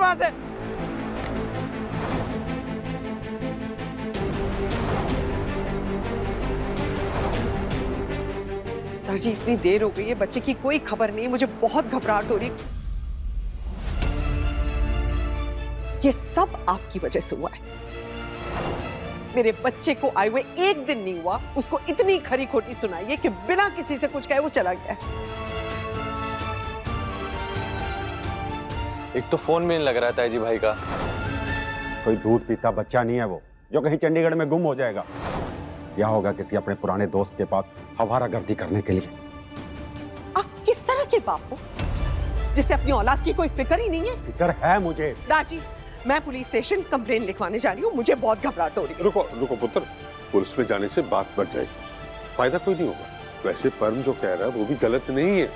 दरवाजे। दादी इतनी देर हो गई है, बच्चे की कोई खबर नहीं, मुझे बहुत घबराहट हो रही। ये सब आपकी वजह से हुआ है। मेरे बच्चे को आए हुए एक दिन नहीं हुआ, उसको इतनी खरी खोटी सुनाई है कि बिना किसी से कुछ कहे वो चला गया। एक तो फोन में नहीं लग रहा था जी भाई का। कोई दूध पीता बच्चा नहीं है वो, जो कहीं चंडीगढ़ में गुम हो जाएगा। या होगा किसी अपने पुराने दोस्त के पास हवारागर्दी करने के लिए। आप किस तरह के बाप हो जिसे अपनी औलाद की कोई फिक्र ही नहीं है? फिक्र है मुझे। दादी, मैं पुलिस स्टेशन कंप्लेन लिखवाने जा रही हूँ, मुझे बहुत घबराहट हो रही है। रुको रुको पुत्र, पुलिस में जाने से बात बढ़ जाएगी, फायदा कोई नहीं होगा। वैसे परम जो कह रहा है वो भी गलत नहीं है।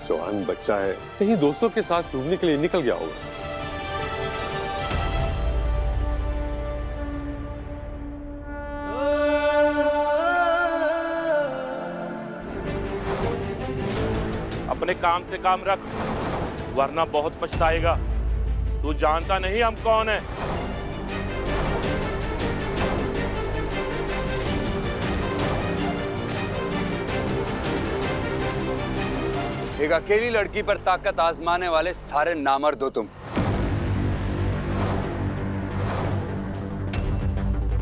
जवान बच्चा है, कहीं दोस्तों के साथ घूमने के लिए निकल गया होगा। अपने काम से काम रख, वरना बहुत पछताएगा। तू जानता नहीं हम कौन है। एक अकेली लड़की पर ताकत आजमाने वाले सारे नामर्द हो तुम।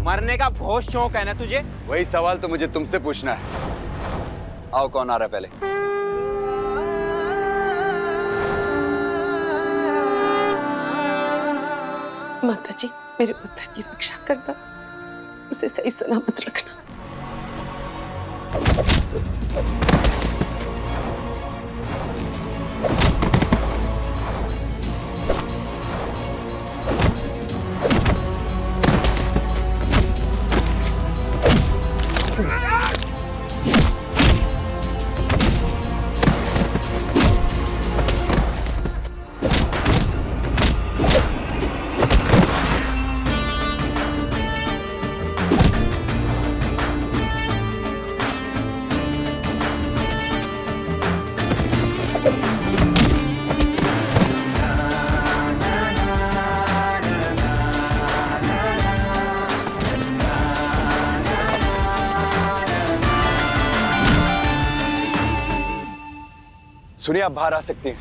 मरने का बहुत शौक है ना तुझे? वही सवाल तो मुझे तुमसे पूछना है। आओ, कौन आ रहा है पहले? माता जी, मेरे पुत्र की रक्षा करना, उसे सही सलामत रखना। सुनिए, आप बाहर आ सकती हैं।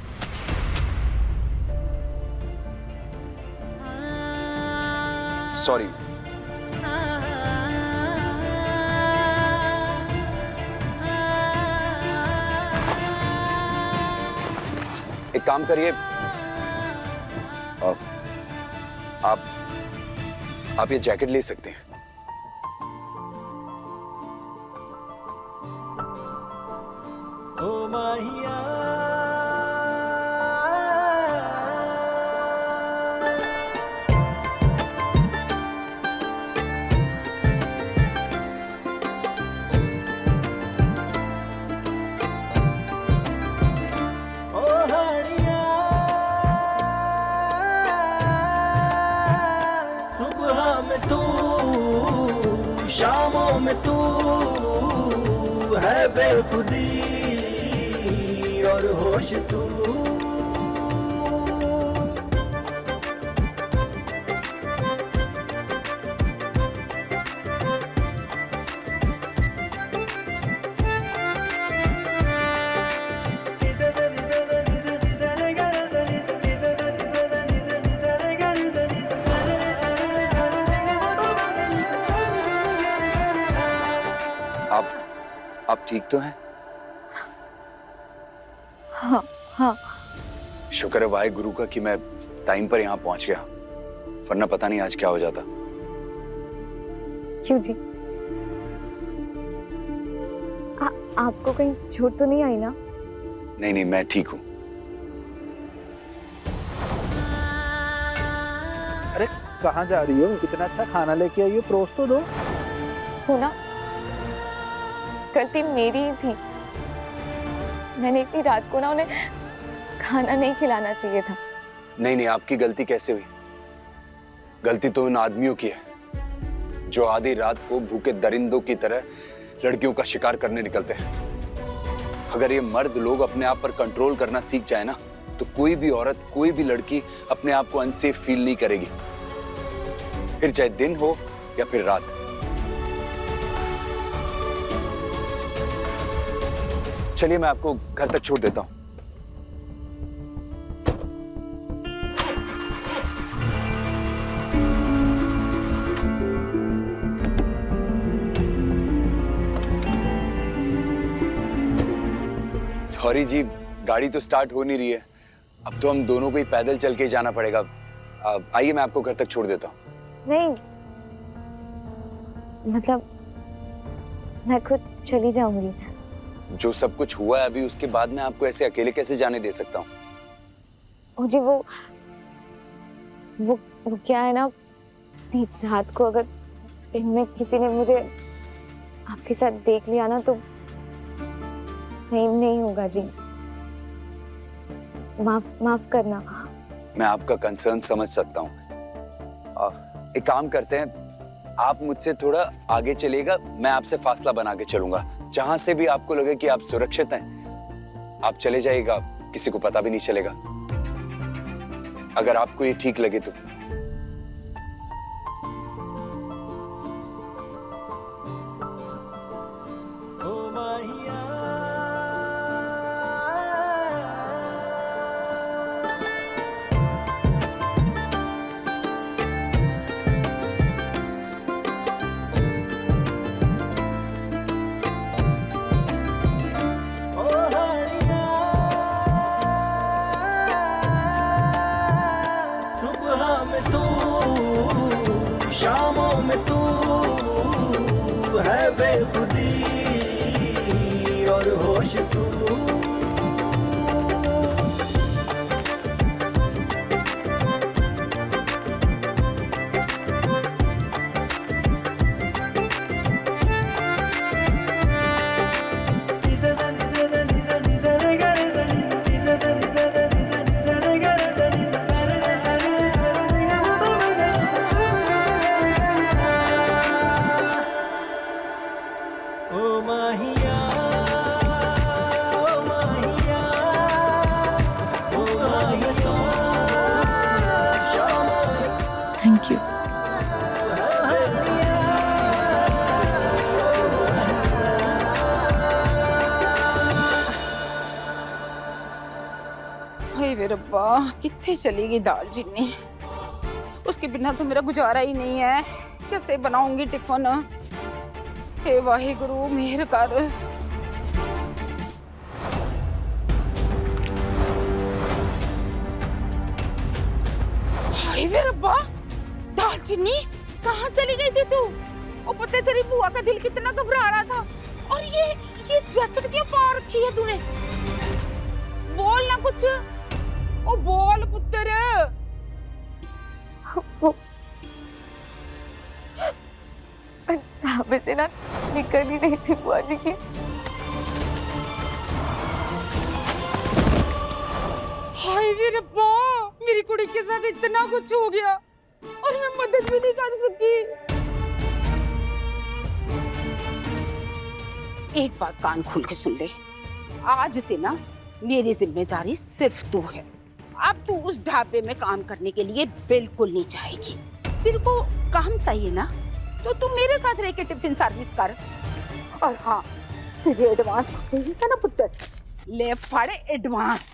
सॉरी। एक काम करिए, आप ये जैकेट ले सकते हैं। शामों में तू है बेखुदी और होश तू। आप ठीक तो हैं? हाँ हाँ। शुक्र है वाहे गुरु का कि मैं टाइम पर यहाँ पहुंच गया, वरना पता नहीं आज क्या हो जाता। क्यों जी? आपको कहीं चोट तो नहीं आई ना? नहीं नहीं, मैं ठीक हूँ। अरे कहाँ जा रही हो? इतना अच्छा खाना लेके आई हो, परोस तो दो। हो ना, गलती मेरी ही थी। मैंने इतनी रात को ना उन्हें खाना नहीं खिलाना चाहिए था। नहीं नहीं, आपकी गलती कैसे हुई? गलती तो उन आदमियों की है जो आधी रात को भूखे दरिंदों की तरह लड़कियों का शिकार करने निकलते हैं। अगर ये मर्द लोग अपने आप पर कंट्रोल करना सीख जाए ना, तो कोई भी औरत, कोई भी लड़की अपने आप को अनसेफ फील नहीं करेगी, फिर चाहे दिन हो या फिर रात। चलिए मैं आपको घर तक छोड़ देता हूं। सॉरी जी, गाड़ी तो स्टार्ट हो नहीं रही है। अब तो हम दोनों को ही पैदल चल के ही जाना पड़ेगा। आइए मैं आपको घर तक छोड़ देता हूँ। नहीं, मतलब मैं खुद चली जाऊंगी। जो सब कुछ हुआ है अभी, उसके बाद मैं आपको ऐसे अकेले कैसे जाने दे सकता हूँ? ओ जी, वो क्या है ना, इस रात को अगर इनमें किसी ने मुझे आपके साथ देख लिया ना तो सही नहीं होगा जी। माफ करना। मैं आपका कंसर्न समझ सकता हूँ। एक काम करते हैं, आप मुझसे थोड़ा आगे चलिएगा, मैं आपसे फासला बना के चलूंगा। जहां से भी आपको लगे कि आप सुरक्षित हैं, आप चले जाइएगा, किसी को पता भी नहीं चलेगा। अगर आपको ये ठीक लगे तो। Thank you. हाय वे रब्बा, कित्थे चली गई दाल जिन्नी। उसके बिना तो मेरा गुजारा ही नहीं है। कैसे बनाऊंगी टिफिन? हे वाहिगुरु मेहर कर। हाय वे रब्बा, दाल चिन्नी कहाँ चली गई थी तू? और पता है तेरी बुआ का दिल कितना घबरा रहा था। और ये जैकेट क्यों पा रखी है तूने? बोल ना कुछ। ओ बोल पुत्र। ढाबे से ना निकल ही नहीं थी बुआ जी की। हाय वे रब्बा, मेरी कुड़ी के साथ इतना कुछ हो गया और मैं मदद भी नहीं कर सकी। एक बात कान खोल के सुन ले, आज से ना मेरी जिम्मेदारी सिर्फ तू है। अब तू उस ढाबे में काम करने के लिए बिल्कुल नहीं चाहेगी। तेरे को काम चाहिए ना, तो तू मेरे साथ रह के टिफिन सर्विस कर। और हाँ, तुझे एडवांस कुछ चाहिए था ना पुत्र, ले फड़ एडवांस।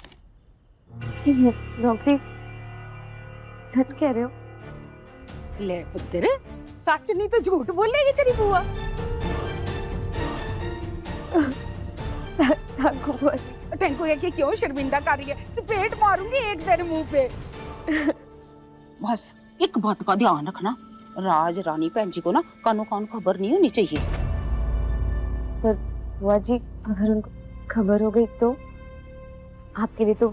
नौकरी सच कह रहे हो? ले पुत्र, सच नहीं तो झूठ बोलेगी तेरी बुआ। तेंको ये क्यों शर्मिंदा कर रही है? चपेट मारूंगी एक तेरे मुंह पे। बस एक बात का ध्यान रखना, राज रानी भैन जी को ना कानो कान खबर नहीं होनी चाहिए। पर बुआ जी, अगर उनको खबर हो गई तो आपके लिए तो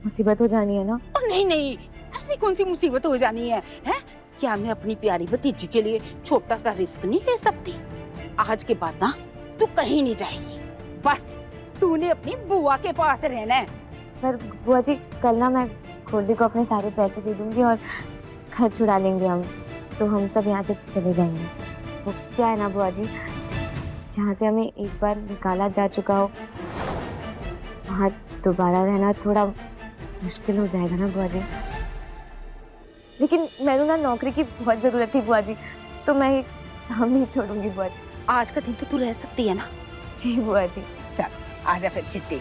मुसीबत हो जानी है ना? नहीं नहीं, ऐसी कौन सी मुसीबत हो जानी है? हैं? क्या मैं अपनी प्यारी भतीजी के लिए छोटा सा रिस्क नहीं ले सकती? आज के बाद ना तू कहीं नहीं जाएगी, बस तूने अपनी बुआ के पास रहना है। पर बुआ जी, कल ना मैं गोल्डी को अपने सारे पैसे दे दूंगी और घर छुड़ा लेंगे हम, तो हम सब यहाँ से चले जाएंगे। वो क्या है ना बुआ जी, जहाँ से हमें एक बार निकाला जा चुका हो, वहाँ दोबारा रहना थोड़ा मुश्किल हो जाएगा ना बुआ जी। लेकिन मैंने ना नौकरी की बहुत जरूरत थी बुआ जी, तो मैं ये काम नहीं छोड़ूंगी बुआ जी। आज का दिन तो तू रह सकती है ना। जी बुआ जी। चल आजा फिर चित्ती।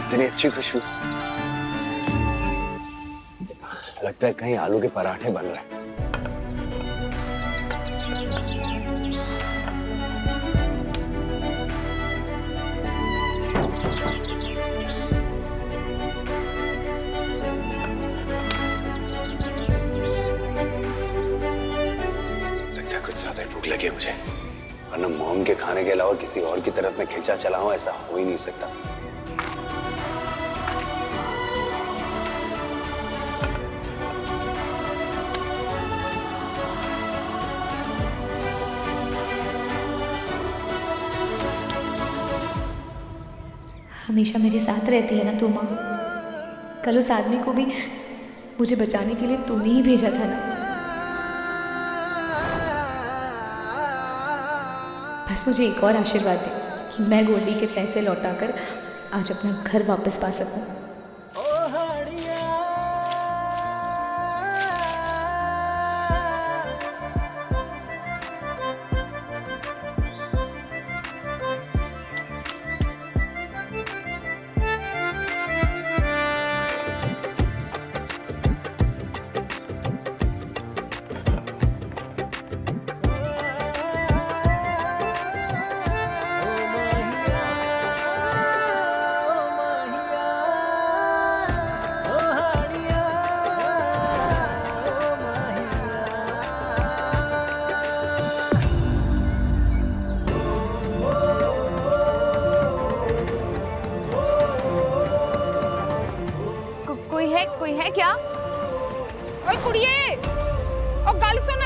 इतनी अच्छी खुशबू, लगता है कहीं आलू के पराठे बन रहे हैं। लगता है कुछ ज्यादा ही भूख लगी है मुझे, वरना मॉम के खाने के अलावा किसी और की तरफ मैं खिंचा चला हूं, ऐसा हो ही नहीं सकता। हमेशा मेरे साथ रहती है ना तू माँ। कल उस आदमी को भी मुझे बचाने के लिए तूने ही भेजा था ना। बस मुझे एक और आशीर्वाद दे कि मैं गोल्डी के पैसे लौटाकर आज अपना घर वापस पा सकूं। कोई है क्या? ओए कुड़िए, ओ गल सुन।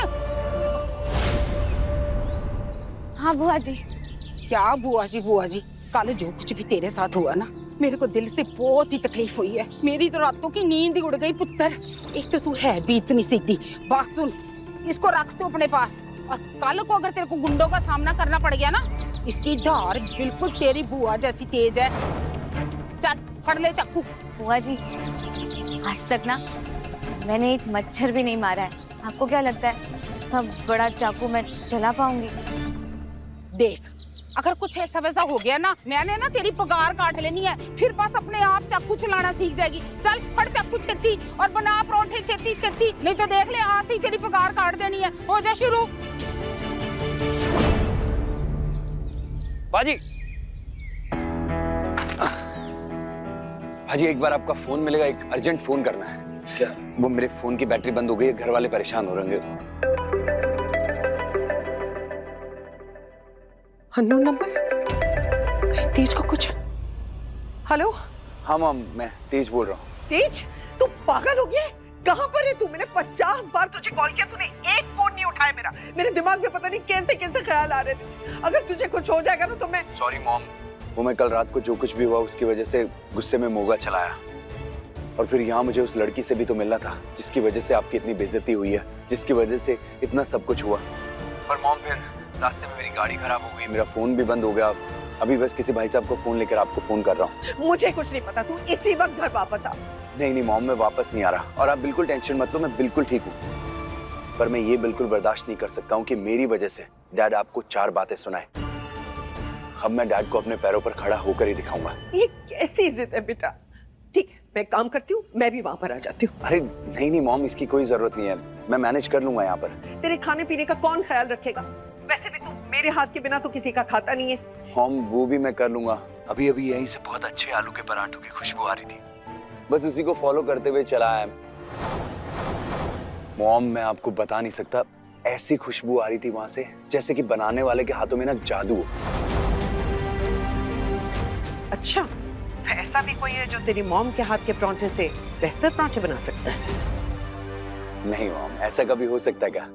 हाँ बुआ जी। क्या बुआ जी, कल जो कुछ भी तेरे साथ हुआ ना, मेरे को दिल से बहुत ही तकलीफ हुई है। मेरी तो रातों की नींद ही उड़ गई पुत्र। एक तो तू है भी इतनी सीधी। बात सुन, इसको रख तू अपने पास, और कल को अगर तेरे को गुंडों का सामना करना पड़ गया ना, इसकी धार बिल्कुल तेरी बुआ जैसी तेज है। चल फड़ ले चाकू। बुआ जी, आज तक ना मैंने एक मच्छर भी नहीं मारा है। आपको क्या लगता है इतना बड़ा चाकू मैं चला पाऊंगी? देख, अगर कुछ ऐसा वैसा हो गया ना, मैंने ना तेरी पगार काट लेनी है, फिर बस अपने आप चाकू चलाना सीख जाएगी। चल फड़ चाकू छेती और बना परोठे छेती छेती, नहीं तो देख ले आज ही तेरी पगार काट देनी है। हो जा शुरू। बाजी, भाजी एक बार आपका फोन मिलेगा, एक अर्जेंट फोन करना है। क्या? वो मेरे फोन की बैटरी बंद हो गई है, घर वाले परेशान हो रहे हैं। Unknown number. तेज को कुछ। हेलो। हाँ मॉम, मैं तेज बोल रहा हूँ। तेज, तू पागल हो गया? कहाँ पर है तू? मैंने 50 बार तुझे कॉल किया, तूने एक फोन नहीं उठाया मेरा। मेरे दिमाग में पता नहीं कैसे कैसे ख्याल आ रहे थे। अगर तुझे कुछ हो जाएगा ना तो मैं। सॉरी मॉम, वो मैं कल रात को जो कुछ भी हुआ उसकी वजह से गुस्से में मोगा चलाया, और फिर यहाँ मुझे उस लड़की से भी तो मिलना था जिसकी वजह से आपकी इतनी बेइज्जती हुई है, जिसकी वजह से इतना सब कुछ हुआ। पर मॉम फिर रास्ते में मेरी गाड़ी खराब हो गई, मेरा फोन भी बंद हो गया। अभी बस किसी भाई साहब को फोन लेकर आपको फोन कर रहा हूँ। मुझे कुछ नहीं पता, तू इसी वक्त घर वापस आ। नहीं मॉम, मैं वापस नहीं आ रहा, और आप बिल्कुल टेंशन मत लो, मैं बिल्कुल ठीक हूँ। पर मैं ये बिल्कुल बर्दाश्त नहीं कर सकता हूँ कि मेरी वजह से डैड आपको 4 बातें सुनाए। अब मैं डैड को अपने पैरों पर खड़ा होकर ही दिखाऊंगा। ये कैसी जिद है बेटा? ठीक है, मैं काम करती हूँ, मैं भी वहाँ पर आ जाती हूँ। अरे नहीं मॉम, इसकी कोई जरूरत नहीं है, मैं मैनेज कर लूंगा यहाँ पर। तेरे खाने पीने का कौन ख्याल रखेगा? वैसे भी तू मेरे हाथ के बिना तो किसी का खाता नहीं है। मॉम वो भी मैं कर लूंगा। अभी अभी यहीं से बहुत अच्छे आलू के पराठों की खुशबू आ रही थी, बस उसी को फॉलो करते हुए चला है। मॉम मैं आपको बता नहीं सकता, ऐसी खुशबू आ रही थी वहां से जैसे कि बनाने वाले के हाथों में ना जादू हो। अच्छा, तो ऐसा भी कोई है जो तेरी मॉम के हाथ के पराठे से बेहतर पराठे बना सकता है? नहीं मॉम, ऐसा कभी हो सकता है क्या?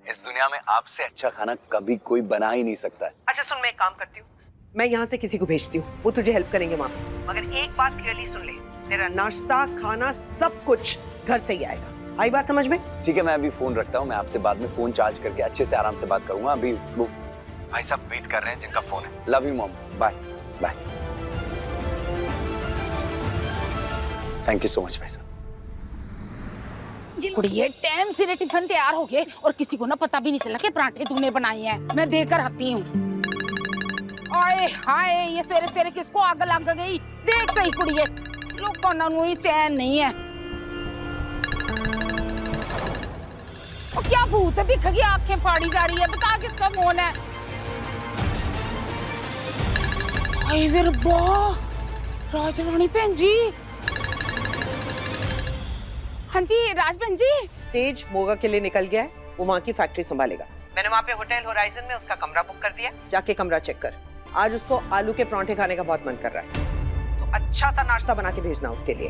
इस दुनिया में आपसे अच्छा खाना कभी कोई बना ही नहीं सकता है। अच्छा सुन, मैं एक काम करती हूँ, मैं यहाँ से किसी को भेजती हूँ, वो तुझे हेल्प करेंगे वहाँ पे। मगर एक बात क्लियरली सुन ले, तेरा नाश्ता खाना सब कुछ घर से ही आएगा। आई बात समझ में? ठीक है, मैं अभी फोन रखता हूँ, मैं आपसे बाद में फोन चार्ज करके अच्छे से आराम से बात करूंगा। अभी वो भाई साहब वेट कर रहे हैं जिनका फोन है। Love you mom, bye bye. Thank you so much भाई साहब। कुड़िए टाइम से टिफिन तैयार हो गए और किसी को ना पता भी नहीं चला कि पराठे तूने बनाए हैं। मैं देकर आती हूँ। ओए हाय, ये सवेरे सवेरे किसको आग लग गई? देख सही कुड़िए, लोगों को ही चैन नहीं है। और क्या भूत दिख गई, आंखें फाड़ी जा रही है। बता किसका फोन है? हाय वीरबा, राजरानी बहन जी। हाँ जी राज बहन जी। तेज मोगा के लिए निकल गया है, वो वहाँ की फैक्ट्री संभालेगा। मैंने वहाँ पे होटल होराइजन में उसका कमरा बुक कर दिया, जाके कमरा चेक कर। आज उसको आलू के परांठे खाने का बहुत मन कर रहा है, तो अच्छा सा नाश्ता बना के भेजना उसके लिए,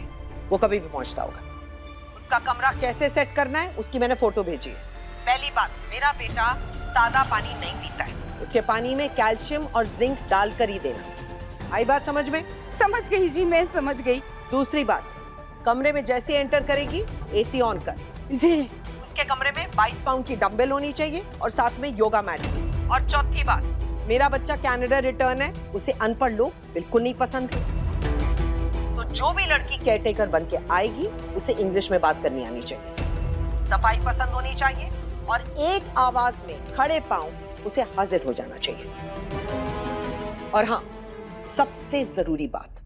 वो कभी भी पहुंचता होगा। उसका कमरा कैसे सेट करना है उसकी मैंने फोटो भेजी है। पहली बात, मेरा बेटा सादा पानी नहीं पीता है, उसके पानी में कैल्शियम और जिंक डालकर ही देना। आई बात समझ में? समझ गई जी, मैं समझ गई। दूसरी बात, कमरे में जैसे एंटर करेगी एसी ऑन कर जी। उसके कमरे में 22 पाउंड की डंबल होनी चाहिए और साथ में योगा मैट भी। और चौथी बात, मेरा बच्चा कनाडा रिटर्न है, उसे अनपढ़ लोग बिल्कुल नहीं पसंद है, तो जो भी लड़की केयरटेकर बन के आएगी उसे इंग्लिश में बात करनी आनी चाहिए, सफाई पसंद होनी चाहिए और एक आवाज में खड़े पांव उसे हाजिर हो जाना चाहिए। और हाँ, सबसे जरूरी बात,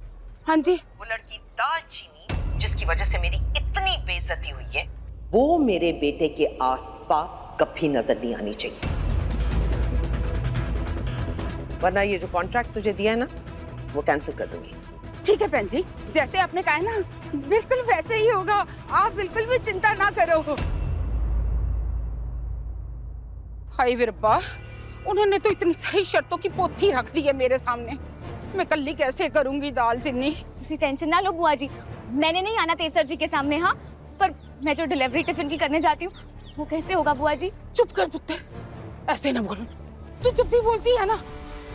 हाँ जी, वो लड़की दालचीनी जिसकी वजह से मेरी इतनी बेइज्जती हुई है, वो मेरे बेटे के आसपास कभी नजर नहीं आनी चाहिए, वरना ये जो कॉन्ट्रैक्ट तुझे दिया है ना, वो कैंसिल कर दूंगी। ठीक है बहन जी, जैसे आपने कहा है ना बिल्कुल वैसे ही होगा, आप बिल्कुल भी चिंता ना करो। हाय वीरब्बा, उन्होंने तो इतनी सारी शर्तों की पोथी रख दी है मेरे सामने, मैं कल्ली कैसे करूंगी दाल चीनी। तुसी टेंशन ना लो बुआ जी, मैंने नहीं आना तेज सर जी के सामने। हाँ, पर मैं जो डिलीवरी टिफिन की करने जाती हूँ वो कैसे होगा बुआ जी? चुप कर पुत्र, ऐसे ना बोल। तू जब भी बोलती है ना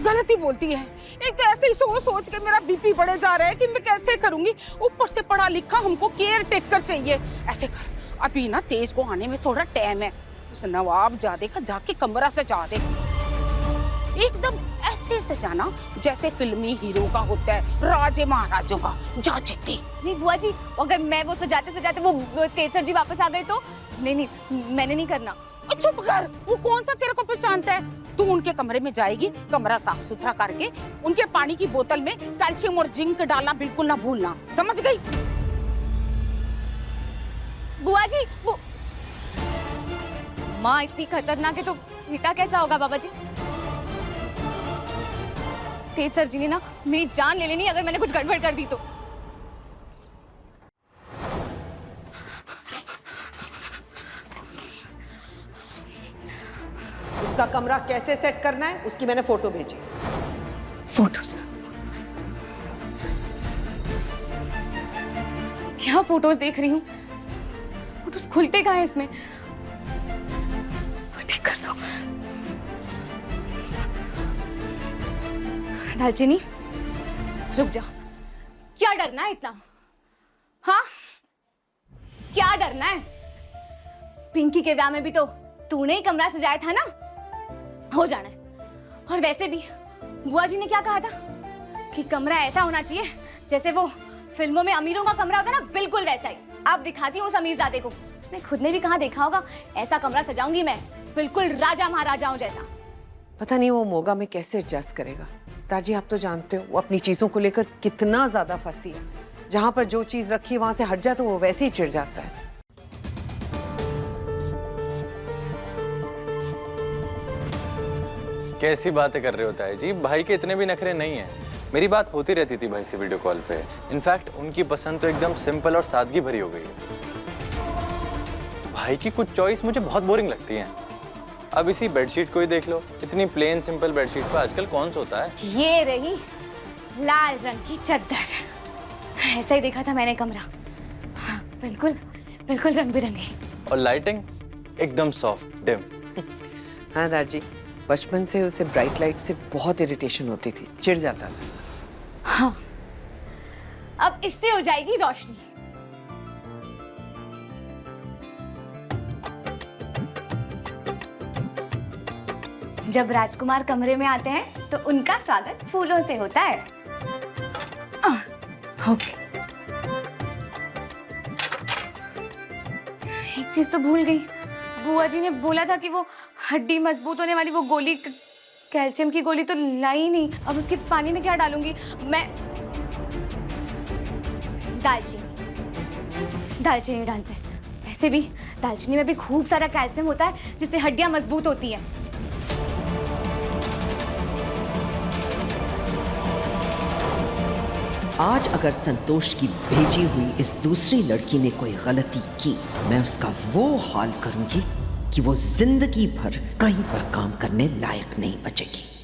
गलत ही बोलती है। एक तो ऐसे ही सोच सोच के मेरा बीपी बढ़े जा रहा है कि मैं कैसे करूंगी, ऊपर से पढ़ा लिखा हमको केयर टेकर चाहिए। ऐसे कर, अभी ना तेज को आने में थोड़ा टाइम है, उस नवाब जादे का जाके कमरा सजा दे, एकदम ऐसे सजाना जैसे फिल्मी हीरो का होता है, राजे महाराजों का। जा चित्ती। नहीं बुआ जी, अगर मैं वो सजाते सजाते वो तेज सर जी वापस आ गए तो? नहीं, मैंने नहीं करना। चुप कर, वो कौन सा तेरे को पहचानता है? तू उनके कमरे में जाएगी, कमरा साफ सुथरा करके उनके पानी की बोतल में कैल्शियम और जिंक डालना बिल्कुल ना भूलना, समझ गई? बुआ जी, वो माँ इतनी खतरनाक है तो बेटा कैसा होगा बाबा जी? तेज सर जी ने ना मेरी जान ले लेनी अगर मैंने कुछ गड़बड़ कर दी तो। उसका कमरा कैसे सेट करना है उसकी मैंने फोटो भेजी। फोटोज? क्या फोटोज देख रही हूँ? फोटोज खुलते कहाँ है इसमें? ठीक कर दो। दालचीनी, रुक जा। क्या डरना है इतना? हाँ, क्या डरना है? पिंकी के ब्याह में भी तो तूने ही कमरा सजाया था ना, हो जाना है। और वैसे भी बुआ जी ने क्या कहा था कि कमरा ऐसा होना चाहिए जैसे वो फिल्मों में अमीरों का कमरा होता है ना, बिल्कुल वैसा ही। अब दिखाती हूँ उस अमीरजादे को, उसने खुद ने भी कहा देखा होगा, ऐसा कमरा सजाऊंगी मैं बिल्कुल राजा महाराजाओं जैसा। पता नहीं वो मोगा में कैसे एडजस्ट करेगा। ताजी, आप तो जानते हो वो अपनी चीजों को लेकर कितना ज्यादा फंसी है, जहां पर जो चीज रखी है वहां से हट जाए तो वो वैसे ही चिढ़ जाता है। कैसी बातें कर रहे होता है जी, भाई के इतने भी नखरे नहीं है। मेरी बात होती रहती थी भाई से वीडियो कॉल पे। इनफैक्ट उनकी पसंद तो एकदम सिंपल और सादगी भरी हो गई है। भाई की कुछ चॉइस मुझे बहुत बोरिंग लगती है। अब इसी बेडशीट को ही देख लो, इतनी प्लेन सिंपल बेडशीट पर आजकल कौन सोता है? ये रही लाल रंग की चद्दर, ऐसा ही देखा था मैंने कमरा। हाँ, बिल्कुल बिल्कुल रंग बिरंगी। और लाइटिंग एकदम सॉफ्ट डिम। हाँ दादी, बचपन से उसे ब्राइट लाइट से बहुत इरिटेशन होती थी, चिढ़ जाता था। हाँ, अब इससे हो जाएगी रोशनी। जब राजकुमार कमरे में आते हैं तो उनका स्वागत फूलों से होता है। ओके। एक चीज तो भूल गई, बुआ जी ने बोला था कि वो हड्डी मजबूत होने वाली वो गोली, कैल्शियम की गोली तो लाई नहीं। अब उसके पानी में क्या डालूंगी मैं? दालचीनी डालते हैं। वैसे भी दालचीनी में भी खूब सारा कैल्शियम होता है जिससे हड्डियां मजबूत होती हैं। आज अगर संतोष की भेजी हुई इस दूसरी लड़की ने कोई गलती की तो मैं उसका वो हाल करूंगी कि वो जिंदगी भर कहीं पर काम करने लायक नहीं बचेगी।